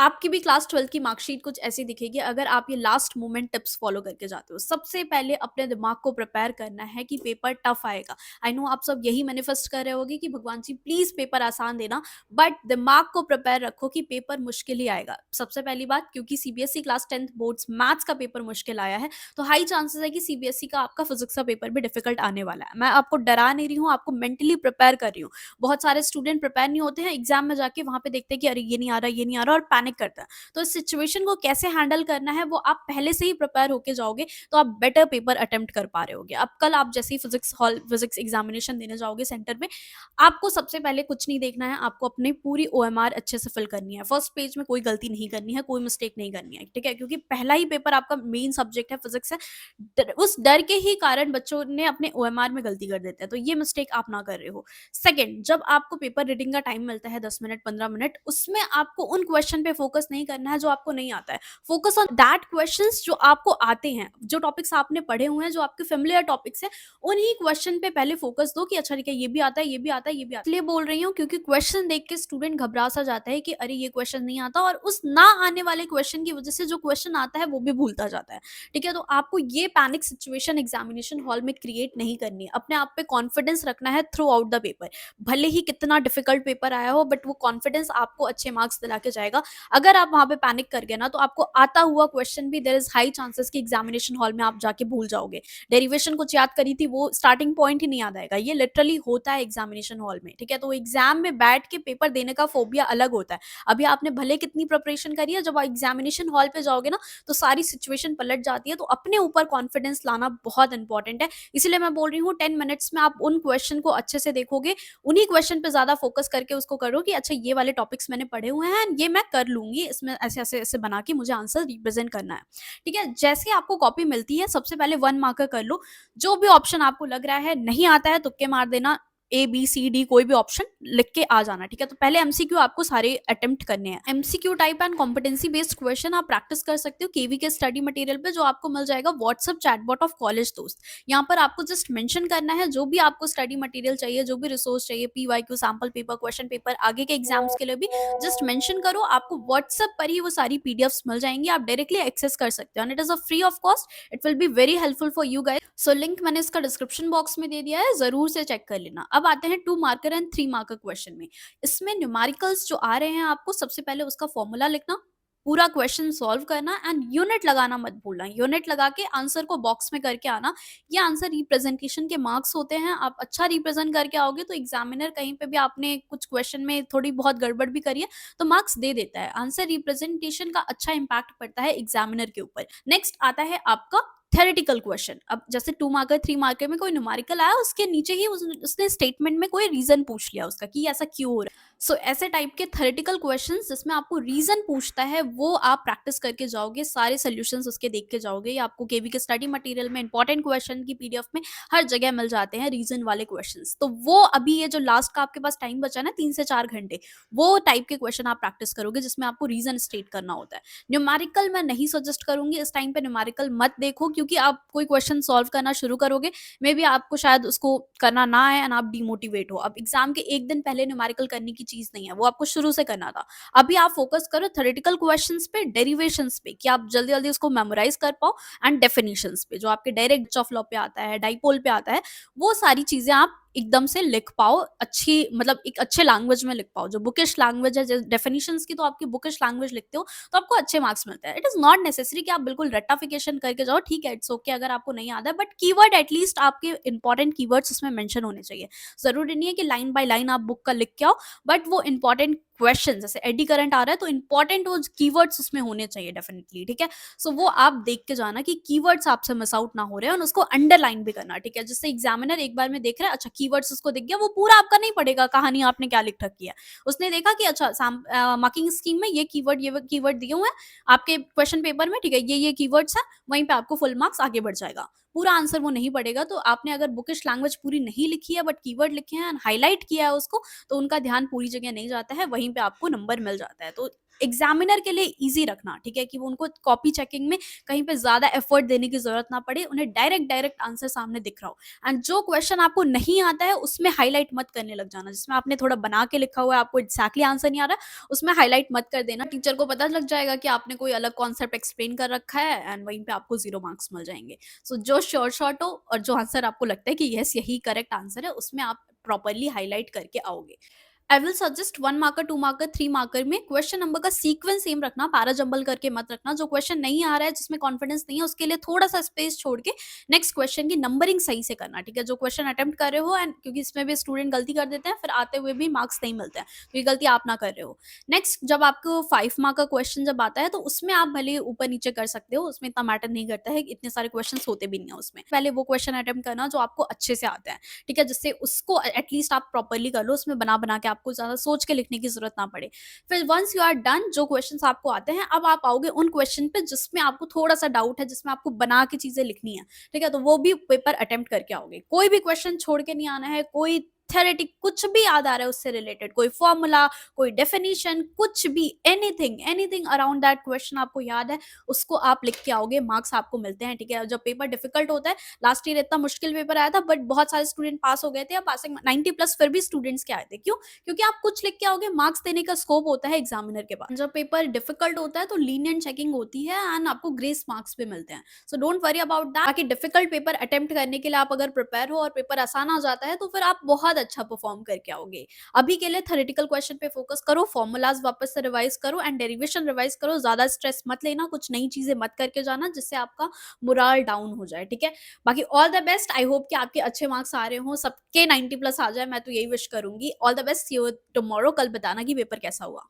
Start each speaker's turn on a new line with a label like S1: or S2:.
S1: आपकी भी class 12th की मार्कशीट कुछ ऐसी दिखेगी अगर आप ये लास्ट मोमेंट टिप्स फॉलो करके जाते हो। सबसे पहले अपने दिमाग को प्रिपेयर करना है कि पेपर टफ आएगा। आई नो आप सब यही मैनिफेस्ट कर रहे होगे कि भगवान जी प्लीज पेपर आसान देना, बट दिमाग को प्रिपेयर रखो कि पेपर मुश्किल ही आएगा। सबसे पहली बात, क्योंकि CBSE class 10th boards maths का पेपर मुश्किल आया है, तो हाई चांसेस है कि सीबीएसई का आपका फिजिक्स का पेपर भी डिफिकल्ट आने वाला है। मैं आपको डरा नहीं रही हूँ, आपको मेंटली प्रिपेयर कर रही हूँ। बहुत सारे स्टूडेंट प्रिपेयर नहीं होते हैं, एग्जाम में जाके वहां पे देखते हैं कि अरे ये नहीं आ रहा, ये नहीं आ रहा, और पैनिक करते हैं। तो इस सिचुएशन को कैसे हैंडल करना है वो आप पहले से ही प्रिपेयर होके जाओगे, तो आप बेटर पेपर अटेम्प्ट कर पा रहे होगे। अब कल आप जैसे ही फिजिक्स एग्जामिनेशन देने जाओगे सेंटर में, आपको सबसे पहले कुछ नहीं देखना है, आपको अपनी पूरी ओएमआर अच्छे से फिल करनी है। फर्स्ट पेज में कोई गलती नहीं करनी है, कोई मिस्टेक नहीं करनी है, ठीक है, क्योंकि पहला ही पेपर आपका मेन सब्जेक्ट है फिजिक्स है। उस डर के ही कारण बच्चों ने अपने ओएमआर में गलती कर देते हैं, तो ये मिस्टेक आप ना कर रहे हो। सेकंड, जब आपको पेपर रीडिंग का टाइम मिलता है 10 मिनट 15 मिनट, उसमें आपको उन क्वेश्चन पे फोकस नहीं करना है जो आपको नहीं आता है। फोकस ऑन दैट क्वेश्चंस जो आपको आते हैं, जो टॉपिक्स आपने पढ़े हुए हैं, जो आपके फेमिलियर टॉपिक्स हैं, उन्हीं क्वेश्चन पे पहले फोकस दो कि अच्छा ठीक है, ये भी आता है, ये भी आता है, ये भी आता है। इसलिए बोल रही हूँ क्योंकि क्वेश्चन देख के स्टूडेंट घबरा सा जाता है कि अरे ये क्वेश्चन नहीं आता, और उस ना आने वाले क्वेश्चन की वजह से जो क्वेश्चन आता है वो भी भूलता जाता है। ठीक है, तो आपको ये पैनिक सिचुएशन एग्जामिनेशन हॉल में क्रिएट नहीं करनी है। अपने आप पे कॉन्फिडेंस रखना है थ्रू आउट द पेपर। भले ही कितना डिफिकल्ट पेपर आया हो, बट वो कॉन्फिडेंस आपको अच्छे मार्क्स दिला के जाएगा। अगर आप वहां पे पैनिक कर गए ना, तो आपको आता हुआ क्वेश्चन भी देयर इज हाई चांसेस कि एग्जामिनेशन हॉल में आप जाके भूल जाओगे। डेरिवेशन कुछ याद करी थी, वो स्टार्टिंग पॉइंट ही नहीं याद आएगा। ये लिटरली होता है एग्जामिनेशन हॉल में, ठीक है। तो एग्जाम में बैठ के पेपर देने का फोबिया अलग होता है। अभी आपने भले कितनी प्रिपरेशन करी है, जब एग्जामिनेशन हॉल पे जाओगे ना, तो सारी सिचुएशन पलट जाती है। तो अपने ऊपर कॉन्फिडेंस लाना बहुत इंपॉर्टेंट है। इसलिए मैं बोल रही हूँ 10 मिनट्स में आप उन क्वेश्चन को अच्छे से देखोगे, उन्हीं क्वेश्चन पे ज्यादा फोकस करके उसको करो कि अच्छा ये वाले टॉपिक्स मैंने पढ़े हुए हैं, ये मैं कर लूंगी, इसमें ऐसे ऐसे ऐसे बना के मुझे आंसर रिप्रेजेंट करना है। ठीक है, जैसे आपको कॉपी मिलती है, सबसे पहले 1 मार्कर कर लो। जो भी ऑप्शन आपको लग रहा है नहीं आता है, तुक्के मार देना। ABCD कोई भी ऑप्शन लिख के आ जाना, ठीक है। तो पहले एमसीक्यू आपको सारे अटेम्प्ट करने हैं। MCQ type and competency based question आप प्रैक्टिस कर सकते हो केवी के स्टडी मटेरियल पे, जो आपको मिल जाएगा व्हाट्सएप चैटबॉट ऑफ कॉलेज दोस्त। यहाँ पर आपको जस्ट मेंशन करना है जो भी आपको स्टडी मटेरियल चाहिए, जो भी रिसोर्स चाहिए, PYQ, sample paper, question paper, आगे के एग्जाम्स के लिए भी जस्ट मेंशन करो। आपको व्हाट्सएप पर ही वो सारी पीडीएफ्स मिल जाएंगी, आप डायरेक्टली एक्सेस कर सकते हो, and it is a free of cost. It will be very helpful for you guys. So link मैंने इसका डिस्क्रिप्शन बॉक्स में दे दिया है, जरूर से चेक कर लेना। अब आते हैं 2 मार्कर एंड 3 मार्कर क्वेश्चन में। इसमें न्यूमेरिकल्स जो आ रहे हैं, आपको सबसे पहले उसका फॉर्मूला लिखना, पूरा क्वेश्चन सॉल्व करना, एंड यूनिट लगाना मत भूलना। यूनिट लगा के आंसर को बॉक्स में करके आना। ये आंसर रिप्रेजेंटेशन के मार्क्स होते हैं। आप अच्छा रिप्रेजेंट करके आओगे तो एग्जामिनर कहीं पे भी आपने कुछ क्वेश्चन में थोड़ी बहुत गड़बड़ भी करी है तो मार्क्स दे देता है। आंसर रिप्रेजेंटेशन का अच्छा इंपैक्ट पड़ता है एग्जामिनर के ऊपर। नेक्स्ट आता है आपका थेरेटिकल क्वेश्चन। अब जैसे 2 मार्कर 3 मार्कर में कोई न्यूमेरिकल आया, उसके नीचे ही उसने स्टेटमेंट में कोई रीजन पूछ लिया उसका कि ऐसा क्यों हो रहा है। सो ऐसे टाइप के थेरेटिकल क्वेश्चंस जिसमें आपको रीजन पूछता है, वो आप प्रैक्टिस करके जाओगे, सारे सोल्यूशंस उसके देख के जाओगे। ये आपको केवी के स्टडी मटेरियल में इंपॉर्टेंट क्वेश्चन की पीडीएफ में हर जगह मिल जाते हैं रीजन वाले क्वेश्चंस। तो वो अभी ये जो लास्ट का आपके पास टाइम बचा ना 3 से 4 घंटे, वो टाइप के क्वेश्चन आप प्रैक्टिस करोगे जिसमें आपको रीजन स्टेट करना होता है। न्यूमेरिकल मैं नहीं सजेस्ट करूंगी इस टाइम पे, न्यूमेरिकल मत देखो, क्योंकि आप कोई क्वेश्चन सॉल्व करना शुरू करोगे, मे बी आपको शायद उसको करना ना आए एंड आप डिमोटिवेट हो। अब एग्जाम के एक दिन पहले न्यूमेरिकल करने की चीज नहीं है, वो आपको शुरू से करना था। अभी आप फोकस करो थ्योरेटिकल क्वेश्चंस पे, डेरिवेशंस पे, कि आप जल्दी जल्दी उसको मेमोराइज कर पाओ, एंड डेफिनेशंस पे, जो आपके डायरेक्ट ऑफ लॉ पे आता है, डाइपोल पे आता है, वो सारी चीजें आप एकदम से लिख पाओ, अच्छी मतलब एक अच्छे लैंग्वेज में लिख पाओ। जो बुकिश लैंग्वेज है डेफिनेशंस की, तो आपकी बुकिश लैंग्वेज लिखते हो तो आपको अच्छे मार्क्स मिलते हैं। इट इज नॉट नेसेसरी कि आप बिल्कुल रट्टाफिकेशन करके जाओ, ठीक है, इट्स ओके अगर आपको नहीं आता है, बट कीवर्ड एटलीस्ट आपके इंपॉर्टेंट कीवर्ड्स उसमें मेंशन होने चाहिए। जरूरी नहीं है कि लाइन बाय लाइन आप बुक का लिख के आओ, बट वो इंपॉर्टेंट क्वेश्चन, जैसे एडी करंट आ रहा है तो इंपॉर्टेंट वो कीवर्ड्स उसमें होने चाहिए डेफिनेटली, ठीक है। सो वो आप देख के जाना कि कीवर्ड्स आपसे मिस आउट ना हो रहे हैं, और उसको अंडरलाइन भी करना, ठीक है, जिससे एग्जामिनर एक बार में देख रहा है, अच्छा कीवर्ड्स उसको दिख गया, वो पूरा आपका नहीं पढ़ेगा कहानी आपने क्या लिख रखी है। उसने देखा कि अच्छा मार्किंग स्कीम में ये कीवर्ड दिए हुए हैं आपके क्वेश्चन पेपर में, ठीक है, ये कीवर्ड्स है, वहीं पे आपको फुल मार्क्स आगे बढ़ जाएगा। पूरा आंसर वो नहीं पढ़ेगा। तो आपने अगर बुकिश लैंग्वेज पूरी नहीं लिखी है, बट कीवर्ड लिखे हैं, हाईलाइट किया है उसको, तो उनका ध्यान पूरी जगह नहीं जाता है, वहीं पे आपको नंबर मिल जाता है। तो एग्जामिनर के लिए ईज़ी रखना, ठीक है? कि वो उनको कॉपी चेकिंग में कहीं पे ज़्यादा एफर्ट देने की ज़रूरत ना पड़े, उन्हें डायरेक्ट डायरेक्ट आंसर सामने दिख रहा हो। एंड जो क्वेश्चन आपको नहीं आता है, उसमें हाइलाइट मत करने लग जाना। जिसमें आपने थोड़ा बना के लिखा हुआ है, आपको एग्ज़ैक्टली आंसर नहीं आ रहा है, उसमें हाइलाइट मत कर देना। टीचर को पता लग जाएगा कि आपने कोई अलग कॉन्सेप्ट एक्सप्लेन कर रखा है एंड वहीं पे आपको 0 मार्क्स मिल जाएँगे। सो जो श्योर शॉट हो और जो आंसर आपको लगता है कि यस यही करेक्ट आंसर है, उसमें आप प्रॉपर्ली हाइलाइट करके आओगे। I will suggest 1 marker, 2 marker, 3 marker में क्वेश्चन नंबर का सीक्वेंस सेम रखना, पैरा जंबल करके मत रखना। जो क्वेश्चन नहीं आ रहा है, जिसमें कॉन्फिडेंस नहीं है, उसके लिए थोड़ा-सा स्पेस छोड़ के नेक्स्ट क्वेश्चन की नंबरिंग सही से करना, ठीक है? जो क्वेश्चन अटेम्प्ट कर रहे हो एंड क्योंकि इसमें भी स्टूडेंट गलती कर देते हैं, फिर आते हुए भी मार्क्स नहीं मिलते हैं, तो ये गलती आप ना कर रहे हो। नेक्स्ट जब आपको 5 मार्क का क्वेश्चन जब आता है, तो उसमें आप भले ही ऊपर-नीचे कर सकते हो, उसमें इतना मैटर नहीं करता है, इतने सारे क्वेश्चंस होते भी नहीं है उसमें। पहले वो क्वेश्चन अटेम्प्ट करना जो आपको अच्छे से आता है, ठीक है? जिससे उसको एटलीस्ट आप प्रॉपर्ली कर लो, उसमें बना-बना के आपको ज़्यादा सोच के लिखने की ज़रूरत ना पड़े। फिर वन्स यू आर डन, जो क्वेश्चंस आपको आते हैं, अब आप आओगे उन क्वेश्चन पे जिसमें आपको थोड़ा-सा डाउट है, जिसमें आपको बना के चीज़ें लिखनी है, ठीक है? तो वो भी पेपर अटेम्प्ट करके आओगे। कोई भी क्वेश्चन छोड़ के नहीं आना है, कोई थ्योरेटिक कुछ भी याद आ रहा है उससे रिलेटेड, कोई फॉर्मूला, कोई डेफिनिशन, कुछ भी, anything, anything around that question आपको याद है, उसको आप लिख के आओगे, मार्क्स आपको मिलते हैं, ठीक है? जब पेपर डिफिकल्ट होता है, लास्ट ईयर इतना मुश्किल पेपर आया था बट बहुत सारे स्टूडेंट पास हो गए थे, पासिंग 90 प्लस फिर भी स्टूडेंट्स के आए थे। क्यों? क्योंकि आप कुछ लिख के आओगे, मार्क्स देने का स्कोप होता है एग्जामिनर के पास। जब पेपर डिफिकल्ट होता है तो लीनियंट चेकिंग होती है एंड आपको ग्रेस मार्क्स भी मिलते हैं। So don't worry about that. बाकी डिफिकल्ट पेपर अटेम्प्ट करने के लिए आप अगर प्रिपेयर हो और पेपर आसान आ जाता है, तो फिर आप बहुत अच्छा परफॉर्म करके आओगे। अभी के लिए थ्योरेटिकल क्वेश्चन पे फोकस करो, फॉर्मूलाज वापस से रिवाइज करो एंड डेरिवेशन रिवाइज करो। ज्यादा स्ट्रेस मत लेना, कुछ नई चीजें मत करके जाना जिससे आपका मोरल डाउन हो जाए, ठीक है? बाकी all the best. I hope कि आपके अच्छे मार्क्स आ रहे हों, सबके 90 प्लस आ जाए, मैं तो यही विश करूंगी। All the best, see you tomorrow. कल बताना कि पेपर कैसा हुआ।